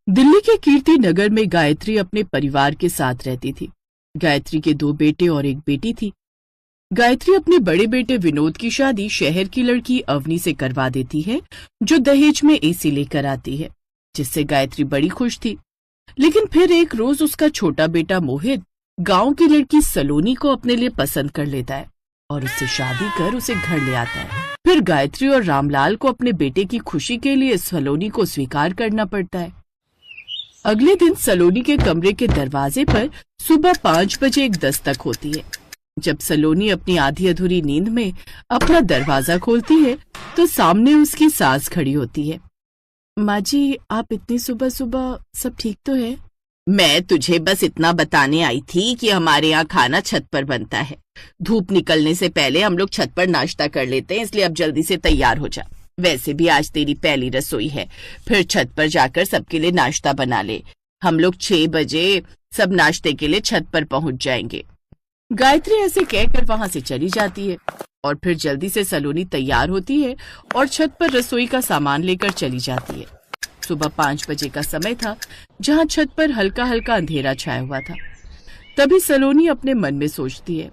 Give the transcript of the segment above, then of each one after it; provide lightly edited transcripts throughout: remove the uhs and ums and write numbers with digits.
दिल्ली के कीर्ति नगर में गायत्री अपने परिवार के साथ रहती थी। गायत्री के 2 बेटे और 1 बेटी थी। गायत्री अपने बड़े बेटे विनोद की शादी शहर की लड़की अवनी से करवा देती है, जो दहेज में एसी लेकर आती है, जिससे गायत्री बड़ी खुश थी। लेकिन फिर एक रोज उसका छोटा बेटा मोहित गांव की लड़की सलोनी को अपने लिए पसंद कर लेता है और उससे शादी कर उसे घर ले आता है। फिर गायत्री और रामलाल को अपने बेटे की खुशी के लिए सलोनी को स्वीकार करना पड़ता है। अगले दिन सलोनी के कमरे के दरवाजे पर सुबह 5 बजे एक दस्तक होती है। जब सलोनी अपनी आधी अधूरी नींद में अपना दरवाजा खोलती है तो सामने उसकी सास खड़ी होती है। माँ जी, आप इतनी सुबह सुबह, सब ठीक तो है? मैं तुझे बस इतना बताने आई थी कि हमारे यहाँ खाना छत पर बनता है। धूप निकलने से पहले हम लोग छत पर नाश्ता कर लेते हैं, इसलिए अब जल्दी से तैयार हो जा। वैसे भी आज तेरी पहली रसोई है, फिर छत पर जाकर सबके लिए नाश्ता बना ले। हम लोग 6 बजे सब नाश्ते के लिए छत पर पहुंच जाएंगे। गायत्री ऐसे कहकर वहां से चली जाती है और फिर जल्दी से सलोनी तैयार होती है और छत पर रसोई का सामान लेकर चली जाती है। सुबह 5 बजे का समय था, जहां छत पर हल्का हल्का अंधेरा छाया हुआ था। तभी सलोनी अपने मन में सोचती है,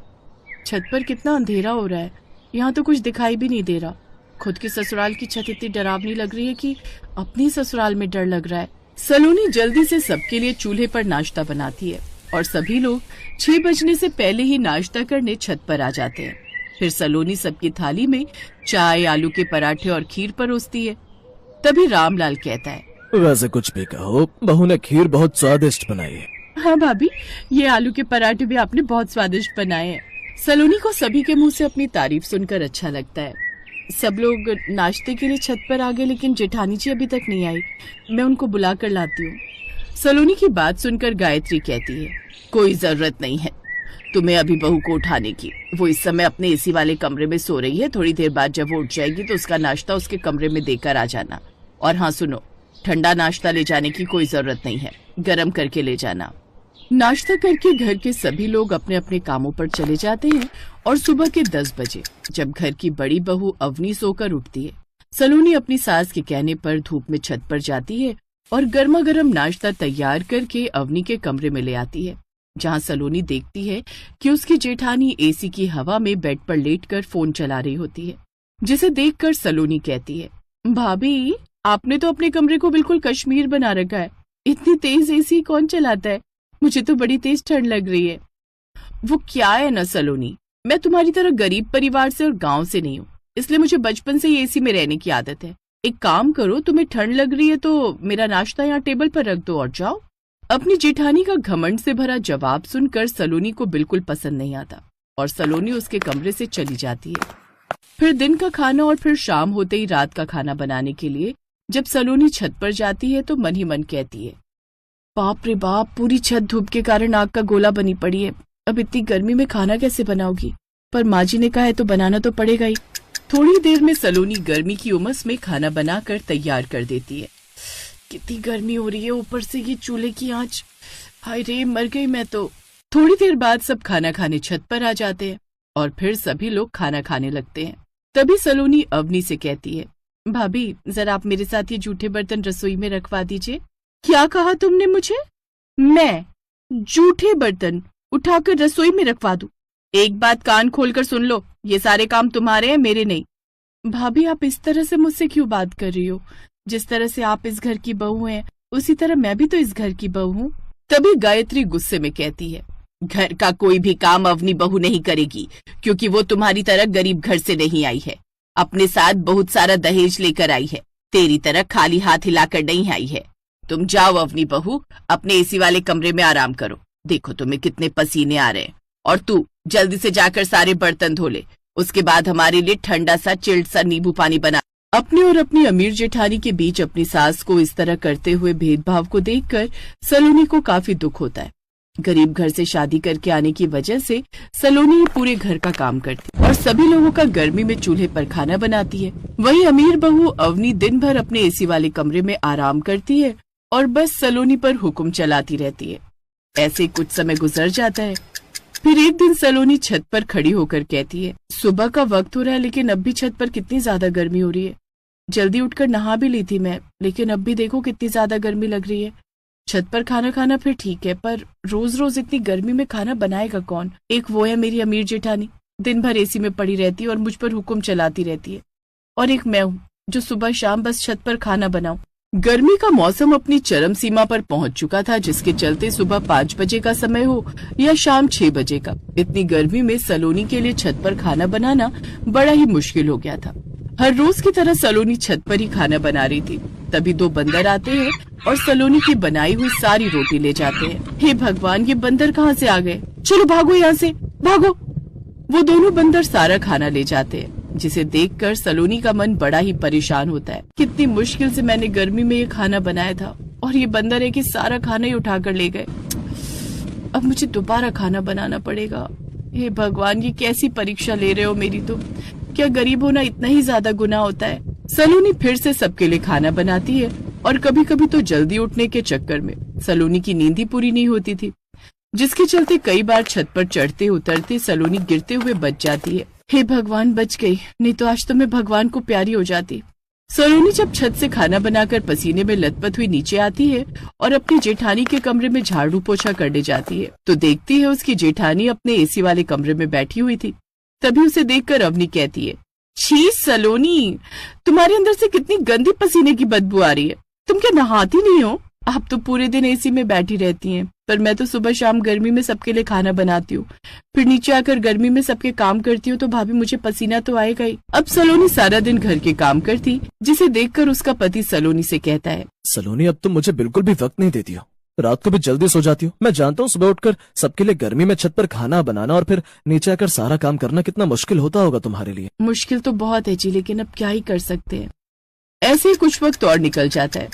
छत पर कितना अंधेरा हो रहा है, यहाँ तो कुछ दिखाई भी नहीं दे रहा। खुद के ससुराल की छत इतनी डरावनी लग रही है कि अपनी ससुराल में डर लग रहा है। सलोनी जल्दी से सबके लिए चूल्हे पर नाश्ता बनाती है और सभी लोग 6 बजने से पहले ही नाश्ता करने छत पर आ जाते हैं। फिर सलोनी सबकी थाली में चाय, आलू के पराठे और खीर परोसती है। तभी रामलाल कहता है, वैसे कुछ भी कहो, बहू ने खीर बहुत स्वादिष्ट बनाई है। हाँ भाभी, ये आलू के पराठे भी आपने बहुत स्वादिष्ट बनाए हैं। सलोनी को सभी के मुंह से अपनी तारीफ सुनकर अच्छा लगता है। सब लोग नाश्ते के लिए छत पर आ गए, लेकिन जेठानी जी अभी तक नहीं आई। मैं उनको बुला कर लाती हूँ। सलोनी की बात सुनकर गायत्री कहती है, कोई जरूरत नहीं है तुम्हें अभी बहू को उठाने की। वो इस समय अपने एसी वाले कमरे में सो रही है। थोड़ी देर बाद जब वो उठ जाएगी तो उसका नाश्ता उसके कमरे में देकर आ जाना। और हाँ सुनो, ठंडा नाश्ता ले जाने की कोई जरूरत नहीं है, गरम करके ले जाना। नाश्ता करके घर के सभी लोग अपने अपने कामों पर चले जाते हैं और सुबह के 10 बजे जब घर की बड़ी बहू अवनी सोकर उठती है, सलोनी अपनी सास के कहने पर धूप में छत पर जाती है और गर्मा गर्म नाश्ता तैयार करके अवनी के कमरे में ले आती है, जहां सलोनी देखती है कि उसकी जेठानी एसी की हवा में बेड पर लेटकर फोन चला रही होती है, जिसे देखकर सलोनी कहती है, भाभी आपने तो अपने कमरे को बिल्कुल कश्मीर बना रखा है। इतनी तेज एसी कौन चलाता है? मुझे तो बड़ी तेज ठंड लग रही है। वो क्या है ना सलोनी, मैं तुम्हारी तरह गरीब परिवार से और गांव से नहीं हूँ, इसलिए मुझे बचपन से ही एसी में रहने की आदत है। एक काम करो, तुम्हें ठंड लग रही है तो मेरा नाश्ता यहाँ टेबल पर रख दो और जाओ। अपनी जेठानी का घमंड से भरा जवाब सुनकर सलोनी को बिल्कुल पसंद नहीं आता और सलोनी उसके कमरे से चली जाती है। फिर दिन का खाना और फिर शाम होते ही रात का खाना बनाने के लिए जब सलोनी छत पर जाती है तो मन ही मन कहती है, बाप रे बाप, पूरी छत धूप के कारण आग का गोला बनी पड़ी है। अब इतनी गर्मी में खाना कैसे बनाओगी? पर माँ जी ने कहा है तो बनाना तो पड़ेगा ही। थोड़ी देर में सलोनी गर्मी की उमस में खाना बनाकर तैयार कर देती है। कितनी गर्मी हो रही है, ऊपर से ये चूल्हे की आंच, हाय रे मर गई मैं तो। थोड़ी देर बाद सब खाना खाने छत पर आ जाते हैं और फिर सभी लोग खाना खाने लगते हैं। तभी सलोनी अवनी से कहती है, भाभी जरा आप मेरे साथ ये जूठे बर्तन रसोई में रखवा दीजिए। क्या कहा तुमने मुझे? मैं जूठे बर्तन उठाकर रसोई में रखवा दूं? एक बात कान खोलकर सुन लो, ये सारे काम तुम्हारे हैं, मेरे नहीं। भाभी आप इस तरह से मुझसे क्यों बात कर रही हो? जिस तरह से आप इस घर की बहू हैं, उसी तरह मैं भी तो इस घर की बहू हूँ। तभी गायत्री गुस्से में कहती है, घर का कोई भी काम अवनी बहू नहीं करेगी, क्योंकि वो तुम्हारी तरह गरीब घर से नहीं आई है। अपने साथ बहुत सारा दहेज लेकर आई है, तेरी तरह खाली हाथ हिलाकर नहीं आई है। तुम जाओ अवनी बहू, अपने एसी वाले कमरे में आराम करो। देखो तुम्हें कितने पसीने आ रहे हैं। और तू जल्दी से जाकर सारे बर्तन धो ले, उसके बाद हमारे लिए ठंडा सा चिल्ड सा नींबू पानी बना। अपने और अपनी अमीर जेठानी के बीच अपनी सास को इस तरह करते हुए भेदभाव को देखकर सलोनी को काफी दुख होता है। गरीब घर से शादी करके आने की वजह से सलोनी ही पूरे घर का काम करती और सभी लोगों का गर्मी में चूल्हे पर खाना बनाती है। वहीं अमीर बहू अवनी दिन भर अपने एसी वाले कमरे में आराम करती है और बस सलोनी पर हुक्म चलाती रहती है। ऐसे कुछ समय गुजर जाता है। फिर एक दिन सलोनी छत पर खड़ी होकर कहती है, सुबह का वक्त हो रहा है लेकिन अब भी छत पर कितनी ज्यादा गर्मी हो रही है। जल्दी उठकर नहा भी ली थी मैं, लेकिन अब भी देखो कितनी ज्यादा गर्मी लग रही है। छत पर खाना खाना फिर ठीक है, पर रोज रोज इतनी गर्मी में खाना बनाएगा कौन? एक वो है मेरी अमीर जेठानी, दिन भर एसी में पड़ी रहती है और मुझ पर हुक्म चलाती रहती है, और एक मैं हूँ जो सुबह शाम बस छत पर खाना बनाऊं। गर्मी का मौसम अपनी चरम सीमा पर पहुंच चुका था, जिसके चलते सुबह 5 बजे का समय हो या शाम 6 बजे का, इतनी गर्मी में सलोनी के लिए छत पर खाना बनाना बड़ा ही मुश्किल हो गया था। हर रोज की तरह सलोनी छत पर ही खाना बना रही थी। तभी 2 बंदर आते हैं और सलोनी की बनाई हुई सारी रोटी ले जाते हैं। हे भगवान, ये बंदर कहाँ से आ गए? चलो भागो यहाँ से, भागो। वो दोनों बंदर सारा खाना ले जाते हैं, जिसे देखकर सलोनी का मन बड़ा ही परेशान होता है। कितनी मुश्किल से मैंने गर्मी में ये खाना बनाया था और ये बंदर है कि सारा खाना ही उठाकर ले गए। अब मुझे दोबारा खाना बनाना पड़ेगा। हे भगवान, ये कैसी परीक्षा ले रहे हो मेरी? तो क्या गरीब होना इतना ही ज्यादा गुनाह होता है? सलोनी फिर से सबके लिए खाना बनाती है और कभी कभी तो जल्दी उठने के चक्कर में सलोनी की नींद ही पूरी नहीं होती थी, जिसके चलते कई बार छत पर चढ़ते उतरते सलोनी गिरते हुए बच जाती है। हे भगवान, बच गई, नहीं तो आज तो मैं भगवान को प्यारी हो जाती। सलोनी जब छत से खाना बनाकर पसीने में लथपथ हुई नीचे आती है और अपनी जेठानी के कमरे में झाड़ू पोछा करने जाती है, तो देखती है उसकी जेठानी अपने एसी वाले कमरे में बैठी हुई थी। तभी उसे देखकर अवनी कहती है, छी सलोनी, तुम्हारे अंदर से कितनी गंदी पसीने की बदबू आ रही है। तुम क्या नहाती नहीं हो? आप तो पूरे दिन एसी में बैठी रहती हैं, पर मैं तो सुबह शाम गर्मी में सबके लिए खाना बनाती हूँ, फिर नीचे आकर गर्मी में सबके काम करती हूँ, तो भाभी मुझे पसीना तो आएगा ही। अब सलोनी सारा दिन घर के काम करती, जिसे देखकर उसका पति सलोनी से कहता है, सलोनी, अब तुम मुझे बिल्कुल भी वक्त नहीं देती हो। रात को भी जल्दी सो जाती हो। मैं जानता हूँ सुबह उठकर सबके लिए गर्मी में छत पर खाना बनाना और फिर नीचे आकर सारा काम करना कितना मुश्किल होता होगा तुम्हारे लिए। मुश्किल तो बहुत है जी, लेकिन अब क्या ही कर सकते हैं। ऐसे ही कुछ वक्त और निकल जाता है।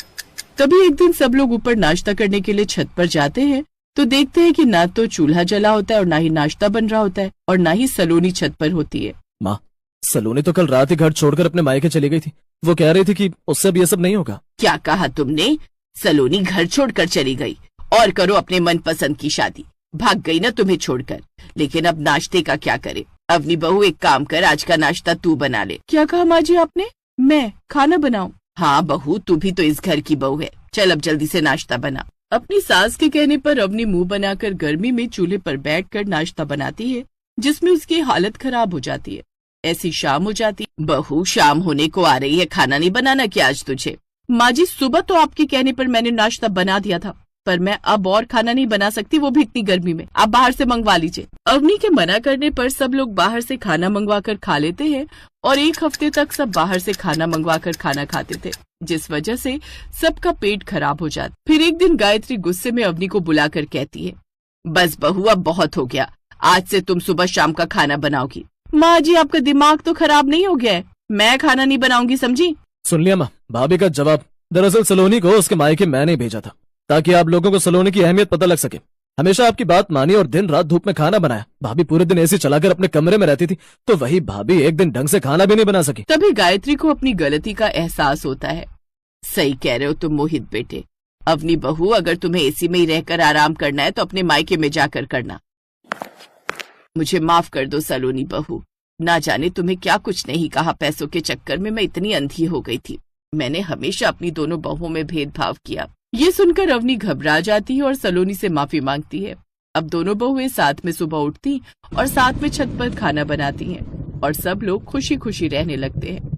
तभी एक दिन सब लोग ऊपर नाश्ता करने के लिए छत पर जाते हैं, तो देखते हैं कि ना तो चूल्हा जला होता है और ना ही नाश्ता बन रहा होता है और ना ही सलोनी छत पर होती है। माँ, सलोनी तो कल रात ही घर छोड़कर अपने मायके चली गई थी। वो कह रही थी कि उससे अब ये सब नहीं होगा। क्या कहा तुमने? सलोनी घर छोड़कर चली गई? और करो अपने मनपसंद की शादी। भाग गई ना तुम्हें छोड़कर। लेकिन अब नाश्ते का क्या करे? अवनी बहू, एक काम कर, आज का नाश्ता तू बना ले। क्या कहा माँ जी आपने? मैं खाना बनाऊं? हाँ बहू, तू भी तो इस घर की बहू है। चल अब जल्दी से नाश्ता बना। अपनी सास के कहने पर अवनी मुंह बनाकर गर्मी में चूल्हे पर बैठकर नाश्ता बनाती है, जिसमें उसकी हालत खराब हो जाती है। ऐसी शाम हो जाती। बहू, शाम होने को आ रही है, खाना नहीं बनाना क्या आज तुझे? माँ जी, सुबह तो आपके कहने पर मैंने नाश्ता बना दिया था, पर मैं अब और खाना नहीं बना सकती, वो भी इतनी गर्मी में। आप बाहर से मंगवा लीजिए। अवनी के मना करने पर सब लोग बाहर से खाना मंगवाकर खा लेते हैं और 1 हफ्ते तक सब बाहर से खाना मंगवाकर खाना खाते थे, जिस वजह से सबका पेट खराब हो जाता। फिर एक दिन गायत्री गुस्से में अवनी को बुलाकर कहती है, बस बहू, अब बहुत हो गया। आज से तुम सुबह शाम का खाना बनाओगी। माँ जी, आपका दिमाग तो खराब नहीं हो गया है? मैं खाना नहीं बनाऊंगी, समझी? सुन लिया माँ भाभी का जवाब। दरअसल सलोनी को उसके मायके मैंने भेजा था, ताकि आप लोगों को सलोनी की अहमियत पता लग सके। हमेशा आपकी बात मानी और दिन रात धूप में खाना बनाया। भाभी पूरे दिन एसी चलाकर अपने कमरे में रहती थी, तो वही भाभी एक दिन ढंग से खाना भी नहीं बना सकी। तभी गायत्री को अपनी गलती का एहसास होता है। सही कह रहे हो तुम मोहित बेटे। अवनी बहू, अगर तुम्हें एसी में ही रहकर आराम करना है तो अपने मायके में जाकर करना। मुझे माफ कर दो सलोनी बहू, ना जाने तुम्हें क्या कुछ नहीं कहा। पैसों के चक्कर में मैं इतनी अंधी हो गई थी। मैंने हमेशा अपनी दोनों बहुओं में भेदभाव किया। ये सुनकर अवनी घबरा जाती है और सलोनी से माफी मांगती है। अब दोनों बहुएं साथ में सुबह उठती और साथ में छत पर खाना बनाती हैं और सब लोग खुशी खुशी रहने लगते हैं।